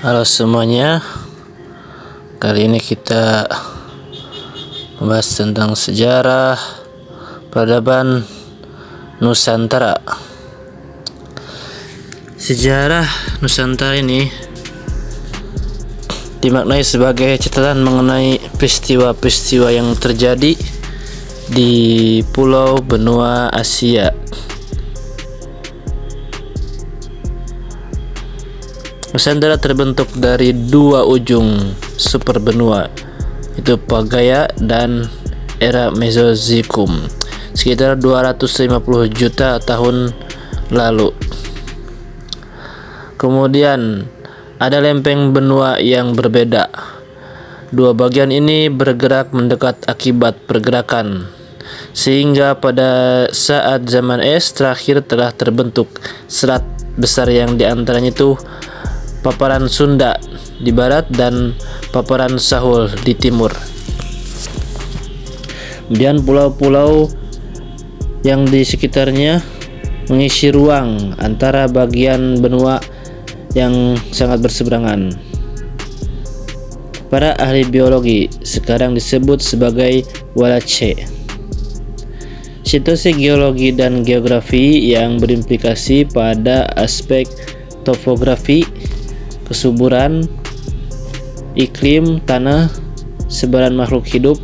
Halo semuanya, kali ini kita membahas tentang sejarah peradaban Nusantara. Sejarah Nusantara ini dimaknai sebagai catatan mengenai peristiwa-peristiwa yang terjadi di pulau benua Asia. Nusantara terbentuk dari dua ujung superbenua, itu Pagaya dan era Mesozoikum, sekitar 250 juta tahun lalu. Kemudian ada lempeng benua yang berbeda. Dua bagian ini bergerak mendekat akibat pergerakan, sehingga pada saat zaman es terakhir telah terbentuk selat besar yang diantaranya itu paparan Sunda di barat dan paparan Sahul di timur. Kemudian pulau-pulau yang di sekitarnya mengisi ruang antara bagian benua yang sangat berseberangan. Para ahli biologi sekarang disebut sebagai Walace. Situasi geologi dan geografi yang berimplikasi pada aspek topografi, kesuburan, iklim, tanah, sebaran makhluk hidup,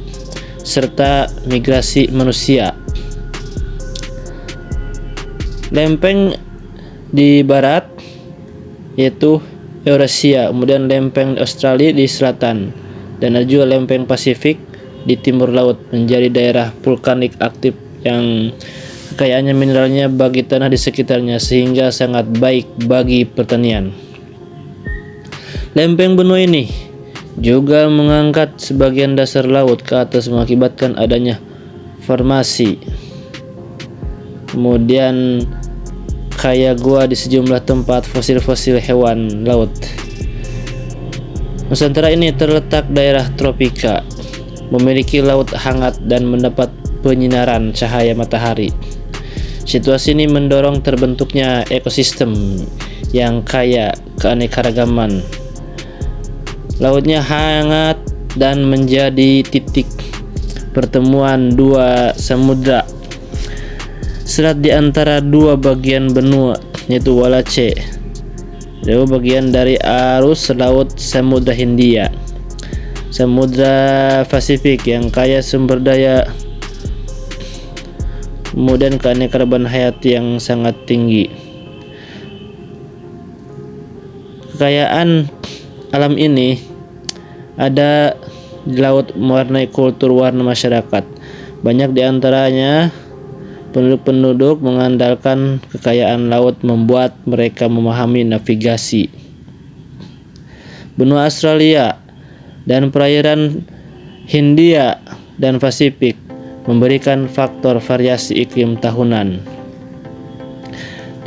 serta migrasi manusia. Lempeng di barat yaitu Eurasia, kemudian lempeng Australia di selatan, dan ada juga lempeng Pasifik di timur laut menjadi daerah vulkanik aktif yang kekayaannya mineralnya bagi tanah di sekitarnya sehingga sangat baik bagi pertanian. Lempeng benua ini juga mengangkat sebagian dasar laut ke atas mengakibatkan adanya formasi. Kemudian kaya gua di sejumlah tempat fosil-fosil hewan laut. Nusantara ini terletak daerah tropika, memiliki laut hangat dan mendapat penyinaran cahaya matahari. Situasi ini mendorong terbentuknya ekosistem yang kaya keanekaragaman. Lautnya hangat dan menjadi titik pertemuan dua samudra. Selat di antara dua bagian benua yaitu Walace, itu bagian dari arus laut Samudra Hindia, Samudra Pasifik yang kaya sumber daya, kemudian keanekaragaman hayati yang sangat tinggi. Kekayaan alam ini ada di laut mewarnai kultur warna masyarakat. Banyak di antaranya penduduk mengandalkan kekayaan laut membuat mereka memahami navigasi. Benua Australia dan perairan Hindia dan Pasifik memberikan faktor variasi iklim tahunan.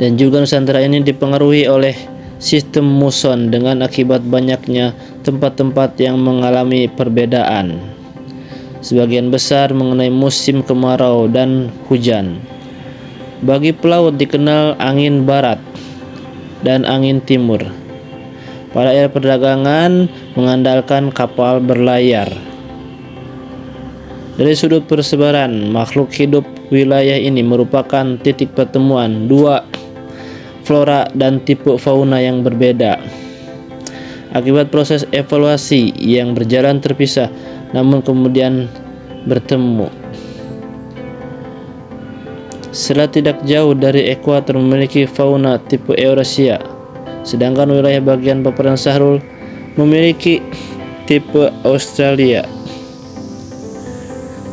Dan juga Nusantara ini dipengaruhi oleh sistem muson dengan akibat banyaknya tempat-tempat yang mengalami perbedaan, sebagian besar mengenai musim kemarau dan hujan. Bagi pelaut dikenal angin barat dan angin timur. Pada era perdagangan mengandalkan kapal berlayar. Dari sudut persebaran makhluk hidup, wilayah ini merupakan titik pertemuan dua flora dan tipe fauna yang berbeda. Akibat proses evolusi yang berjalan terpisah namun kemudian bertemu. Selat tidak jauh dari ekuator memiliki fauna tipe Eurasia, sedangkan wilayah bagian paparan Sahul memiliki tipe Australia.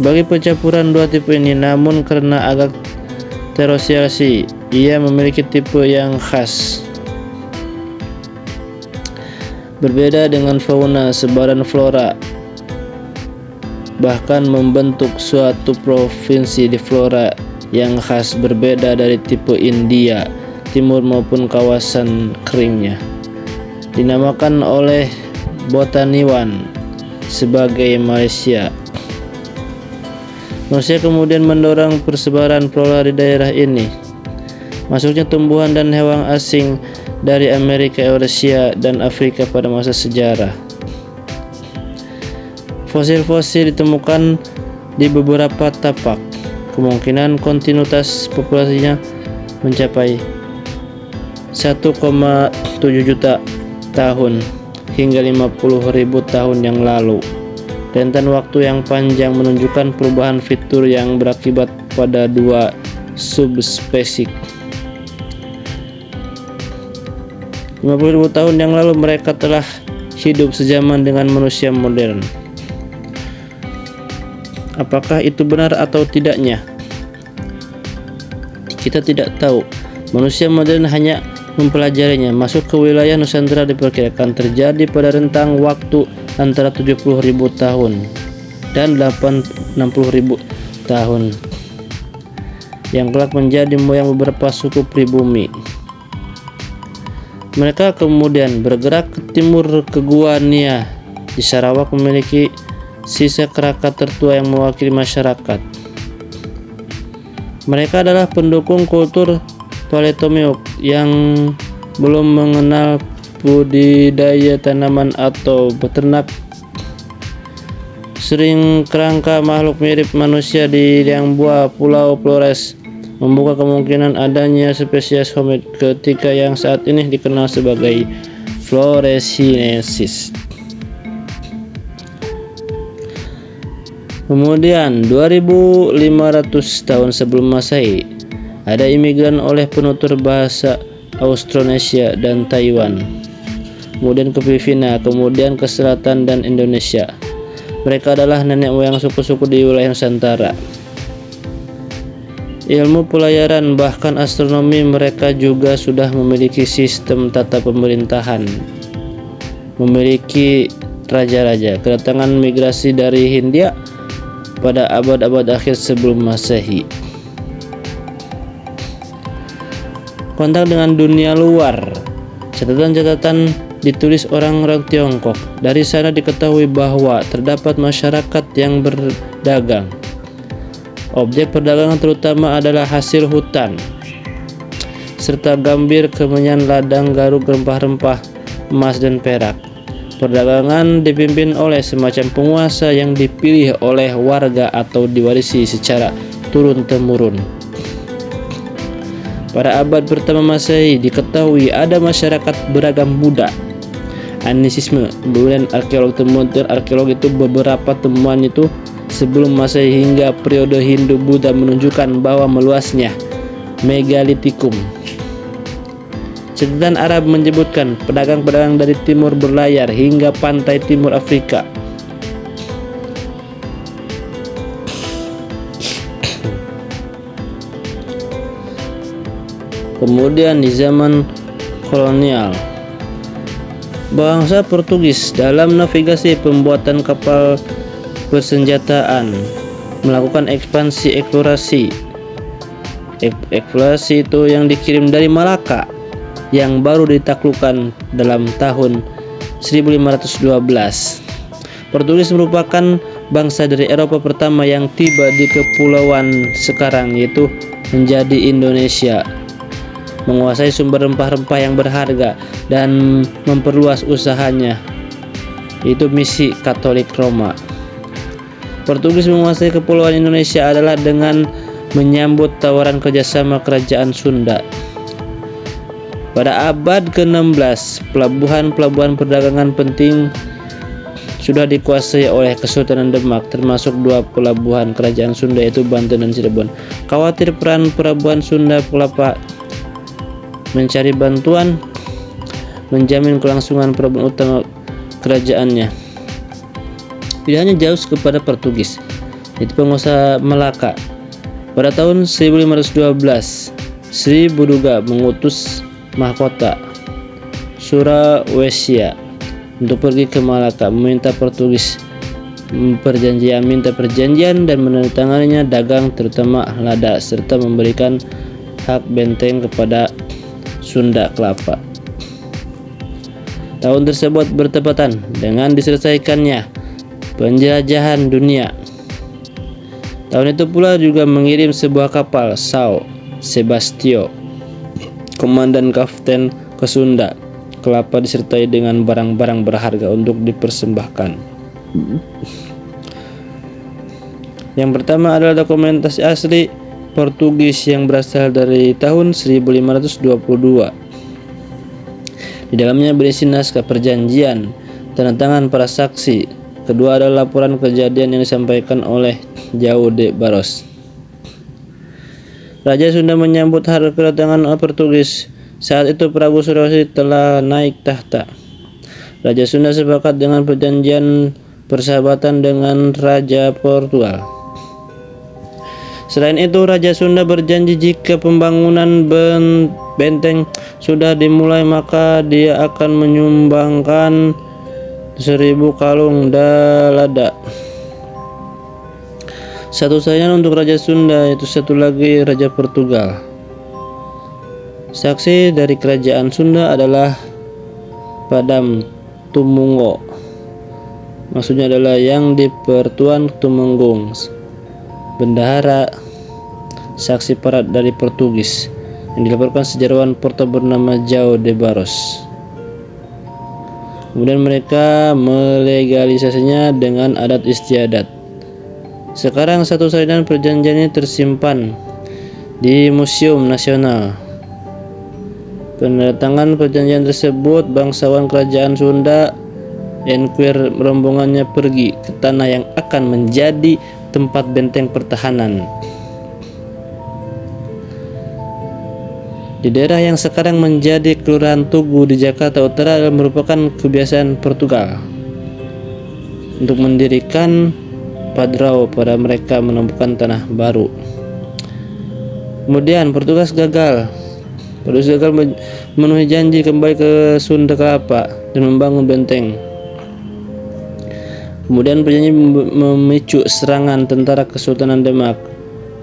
Bagi pencampuran dua tipe ini, namun karena agak terosiasi, ia memiliki tipe yang khas. Berbeda dengan fauna, sebaran flora bahkan membentuk suatu provinsi di flora yang khas berbeda dari tipe India Timur maupun kawasan keringnya. Dinamakan oleh botaniwan sebagai Malaysia. Manusia kemudian mendorong persebaran flora di daerah ini. Masuknya tumbuhan dan hewan asing dari Amerika, Eurasia, dan Afrika pada masa sejarah. Fosil-fosil ditemukan di beberapa tapak. Kemungkinan kontinuitas populasinya mencapai 1,7 juta tahun hingga 50.000 tahun yang lalu. Rentan waktu yang panjang menunjukkan perubahan fitur yang berakibat pada dua subspesies. 50.000 tahun yang lalu mereka telah hidup sejaman dengan manusia modern. Apakah itu benar atau tidaknya? Kita tidak tahu. Manusia modern hanya mempelajarinya. Masuk ke wilayah Nusantara diperkirakan terjadi pada rentang waktu antara 70.000 tahun dan 60.000 tahun yang kelak menjadi moyang beberapa suku pribumi. Mereka kemudian bergerak ke timur ke Gua Nia. Di Sarawak memiliki sisa kerakat tertua yang mewakili masyarakat. Mereka adalah pendukung kultur Paleozoik yang belum mengenal budidaya tanaman atau beternak. Sering kerangka makhluk mirip manusia di liang buah Pulau Flores membuka kemungkinan adanya spesies hominid ketika yang saat ini dikenal sebagai Floresiensis. Kemudian 2500 tahun sebelum Masehi ada imigran oleh penutur bahasa Austronesia dan Taiwan, kemudian ke Filipina, kemudian ke selatan dan Indonesia. Mereka adalah nenek moyang suku-suku di wilayah Nusantara. Ilmu pelayaran bahkan astronomi, mereka juga sudah memiliki sistem tata pemerintahan, memiliki raja-raja. Kedatangan migrasi dari Hindia pada abad-abad akhir sebelum Masehi. Kontak dengan dunia luar. Catatan-catatan ditulis orang-orang Tiongkok. Dari sana diketahui bahwa terdapat masyarakat yang berdagang. Objek perdagangan terutama adalah hasil hutan, serta gambir, kemenyan, ladang, garuk, rempah-rempah, emas, dan perak. Perdagangan dipimpin oleh semacam penguasa yang dipilih oleh warga atau diwarisi secara turun-temurun. Pada abad pertama Masehi diketahui ada masyarakat beragam Buddha, anisisme, kemudian arkeolog temuan arkeolog itu beberapa temuan itu sebelum Masehi hingga periode Hindu Buddha menunjukkan bahwa meluasnya megalitikum. Catatan Arab menyebutkan pedagang-pedagang dari timur berlayar hingga pantai timur Afrika. Kemudian di zaman kolonial, bangsa Portugis dalam navigasi, pembuatan kapal persenjataan, melakukan ekspansi eksplorasi. Eksplorasi itu yang dikirim dari Malaka yang baru ditaklukkan dalam tahun 1512. Portugis merupakan bangsa dari Eropa pertama yang tiba di kepulauan sekarang, yaitu menjadi Indonesia, menguasai sumber rempah-rempah yang berharga dan memperluas usahanya, yaitu misi Katolik Roma. Portugis menguasai kepulauan Indonesia adalah dengan menyambut tawaran kerjasama kerajaan Sunda. Pada abad ke-16, pelabuhan-pelabuhan perdagangan penting sudah dikuasai oleh Kesultanan Demak, termasuk dua pelabuhan kerajaan Sunda, yaitu Banten dan Cirebon. Khawatir peran pelabuhan Sunda Kelapa mencari bantuan, menjamin kelangsungan pelabuhan utama kerajaannya. Pilihannya jauh kepada Portugis, yaitu penguasa Melaka. Pada tahun 1512, Sri Buduga mengutus mahkota Sulawesi untuk pergi ke Malaka, meminta Portugis minta perjanjian dan menandatanganinya dagang, terutama lada, serta memberikan hak benteng kepada Sunda Kelapa. Tahun tersebut bertepatan dengan diselesaikannya penjelajahan dunia. Tahun itu pula juga mengirim sebuah kapal Sao Sebastio, komandan Kapten ke Sunda. Kelapa disertai dengan barang-barang berharga untuk dipersembahkan. Yang pertama adalah dokumentasi asli Portugis yang berasal dari tahun 1522. Di dalamnya berisi naskah perjanjian, tanda tangan para saksi. Kedua adalah laporan kejadian yang disampaikan oleh João de Barros. Raja Sunda menyambut hari kedatangan Portugis. Saat itu Prabu Sulawesi telah naik tahta. Raja Sunda sepakat dengan perjanjian persahabatan dengan Raja Portugal. Selain itu, Raja Sunda berjanji jika pembangunan benteng sudah dimulai maka dia akan menyumbangkan 1000 kalung lada. Satu saingan untuk Raja Sunda, yaitu satu lagi Raja Portugal. Saksi dari kerajaan Sunda adalah Padam Tumenggung. Maksudnya adalah yang di Pertuan Tumenggung. Bendahara saksi parat dari Portugis yang dilaporkan sejarawan Porto bernama João de Barros. Kemudian mereka melegalisasinya dengan adat istiadat. Sekarang satu salinan perjanjian ini tersimpan di Museum Nasional. Penandatangan perjanjian tersebut, bangsawan kerajaan Sunda Enquir rombongannya pergi ke tanah yang akan menjadi tempat benteng pertahanan. Di daerah yang sekarang menjadi Kelurahan Tugu di Jakarta Utara merupakan kebiasaan Portugal untuk mendirikan padrau pada mereka menemukan tanah baru. Kemudian Portugis gagal memenuhi janji kembali ke Sunda Kelapa dan membangun benteng. Kemudian perjanjian memicu serangan tentara Kesultanan Demak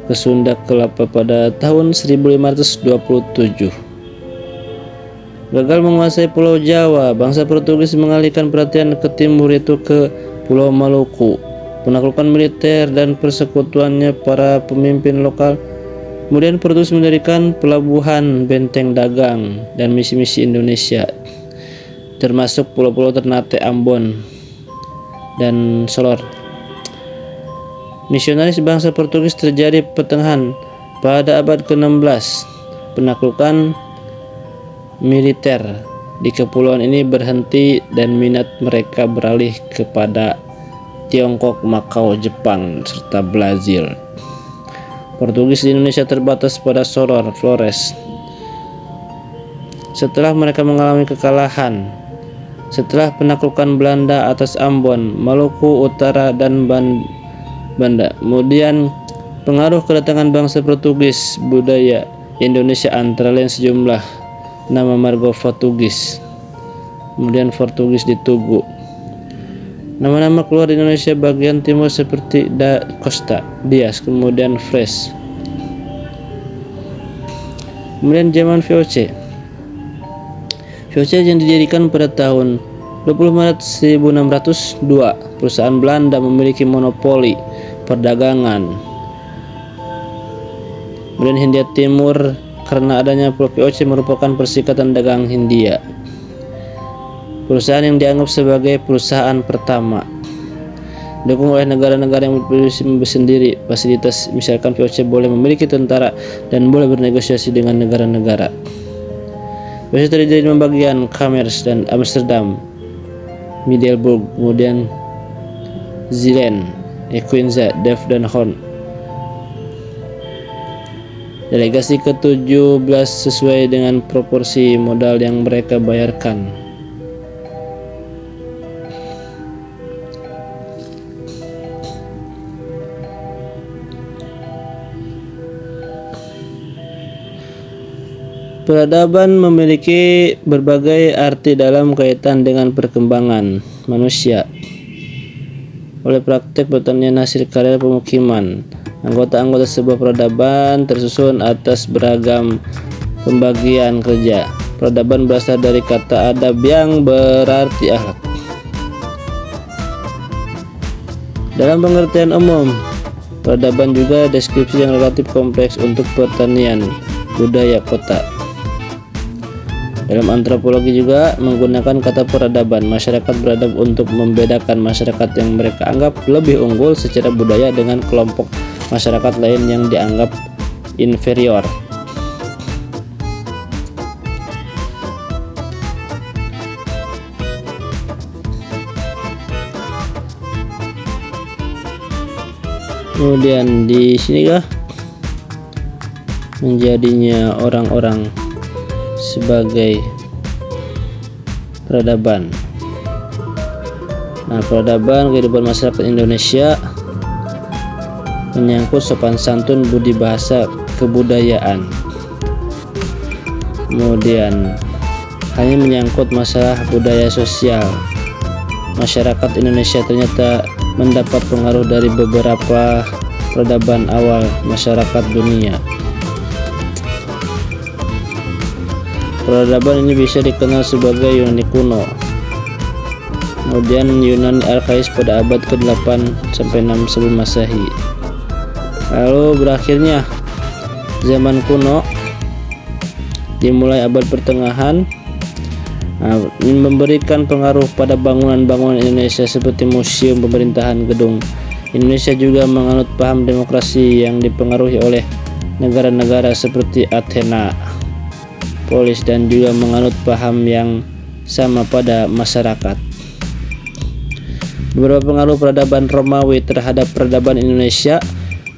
ke Sunda Kelapa pada tahun 1527. Gagal menguasai Pulau Jawa, bangsa Portugis mengalihkan perhatian ke timur, yaitu ke Pulau Maluku. Penaklukan militer dan persekutuannya para pemimpin lokal. Kemudian Portugis mendirikan pelabuhan, benteng dagang, dan misi-misi Indonesia, termasuk pulau-pulau Ternate, Ambon, dan Solor. Misionaris bangsa Portugis terjadi pertengahan pada abad ke-16. Penaklukan militer di kepulauan ini berhenti dan minat mereka beralih kepada Tiongkok, Makau, Jepang, serta Brazil. Portugis di Indonesia terbatas pada Solor, Flores. Setelah mereka mengalami kekalahan, setelah penaklukan Belanda atas Ambon, Maluku Utara, dan Banda, kemudian pengaruh kedatangan bangsa Portugis budaya Indonesia antara lain sejumlah nama marga Portugis, kemudian Portugis di Tugu. Nama-nama keluar di Indonesia bagian timur seperti Da Costa, Dias, kemudian Fresh. Kemudian zaman VOC. VOC yang didirikan pada tahun 20 Maret 1602. Perusahaan Belanda memiliki monopoli perdagangan. Kemudian Hindia Timur, karena adanya VOC merupakan Perserikatan Dagang Hindia. Perusahaan yang dianggap sebagai perusahaan pertama, didukung oleh negara-negara yang bersendiri fasilitas, misalkan VOC boleh memiliki tentara dan boleh bernegosiasi dengan negara-negara. VOC terdiri dari bagian Kamers dan Amsterdam, Middelburg, kemudian Zeeland, Equinza, Def dan Horn. Delegasi ke-17 sesuai dengan proporsi modal yang mereka bayarkan. Peradaban memiliki berbagai arti dalam kaitan dengan perkembangan manusia. Oleh praktek pertanian hasil karya pemukiman, anggota-anggota sebuah peradaban tersusun atas beragam pembagian kerja. Peradaban berasal dari kata adab yang berarti akhlak. Dalam pengertian umum, peradaban juga deskripsi yang relatif kompleks untuk pertanian budaya kota. Dalam antropologi juga menggunakan kata peradaban. Masyarakat beradab untuk membedakan masyarakat yang mereka anggap lebih unggul secara budaya dengan kelompok masyarakat lain yang dianggap inferior. Kemudian di sini menjadinya orang-orang sebagai peradaban. Nah, peradaban kehidupan masyarakat Indonesia menyangkut sopan santun, budi bahasa, kebudayaan. Kemudian hanya menyangkut masalah budaya sosial. Masyarakat Indonesia ternyata mendapat pengaruh dari beberapa peradaban awal masyarakat dunia. Peradaban ini bisa dikenal sebagai Yunani kuno, kemudian Yunani Arkais pada abad ke-8 sampai 6 sebelum Masehi. Lalu berakhirnya zaman kuno dimulai abad pertengahan. Memberikan pengaruh pada bangunan-bangunan Indonesia seperti museum, pemerintahan, gedung. Indonesia juga menganut paham demokrasi yang dipengaruhi oleh negara-negara seperti Athena, Polis, dan juga menganut paham yang sama pada masyarakat. Beberapa pengaruh peradaban Romawi terhadap peradaban Indonesia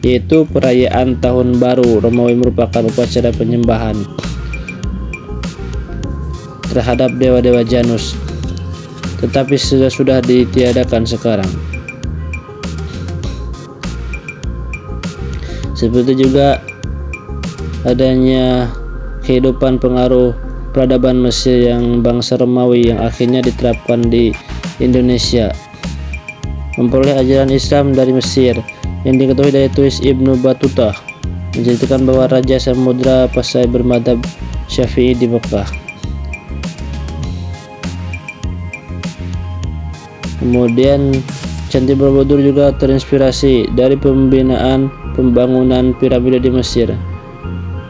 yaitu perayaan Tahun Baru Romawi merupakan upacara penyembahan terhadap dewa-dewa Janus, tetapi sudah ditiadakan sekarang. Seperti juga adanya kehidupan pengaruh peradaban Mesir yang bangsa Romawi yang akhirnya diterapkan di Indonesia. Memperoleh ajaran Islam dari Mesir yang diketahui dari tulis Ibnu Battuta menceritakan bahwa Raja Samudra Pasai bermadzhab Syafi'i di Mekah. Kemudian Candi Borobudur juga terinspirasi dari pembangunan piramida di Mesir.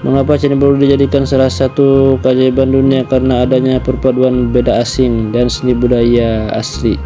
Mengapa Candi Borobudur dijadikan salah satu keajaiban dunia? Karena adanya perpaduan beda asing dan seni budaya asli.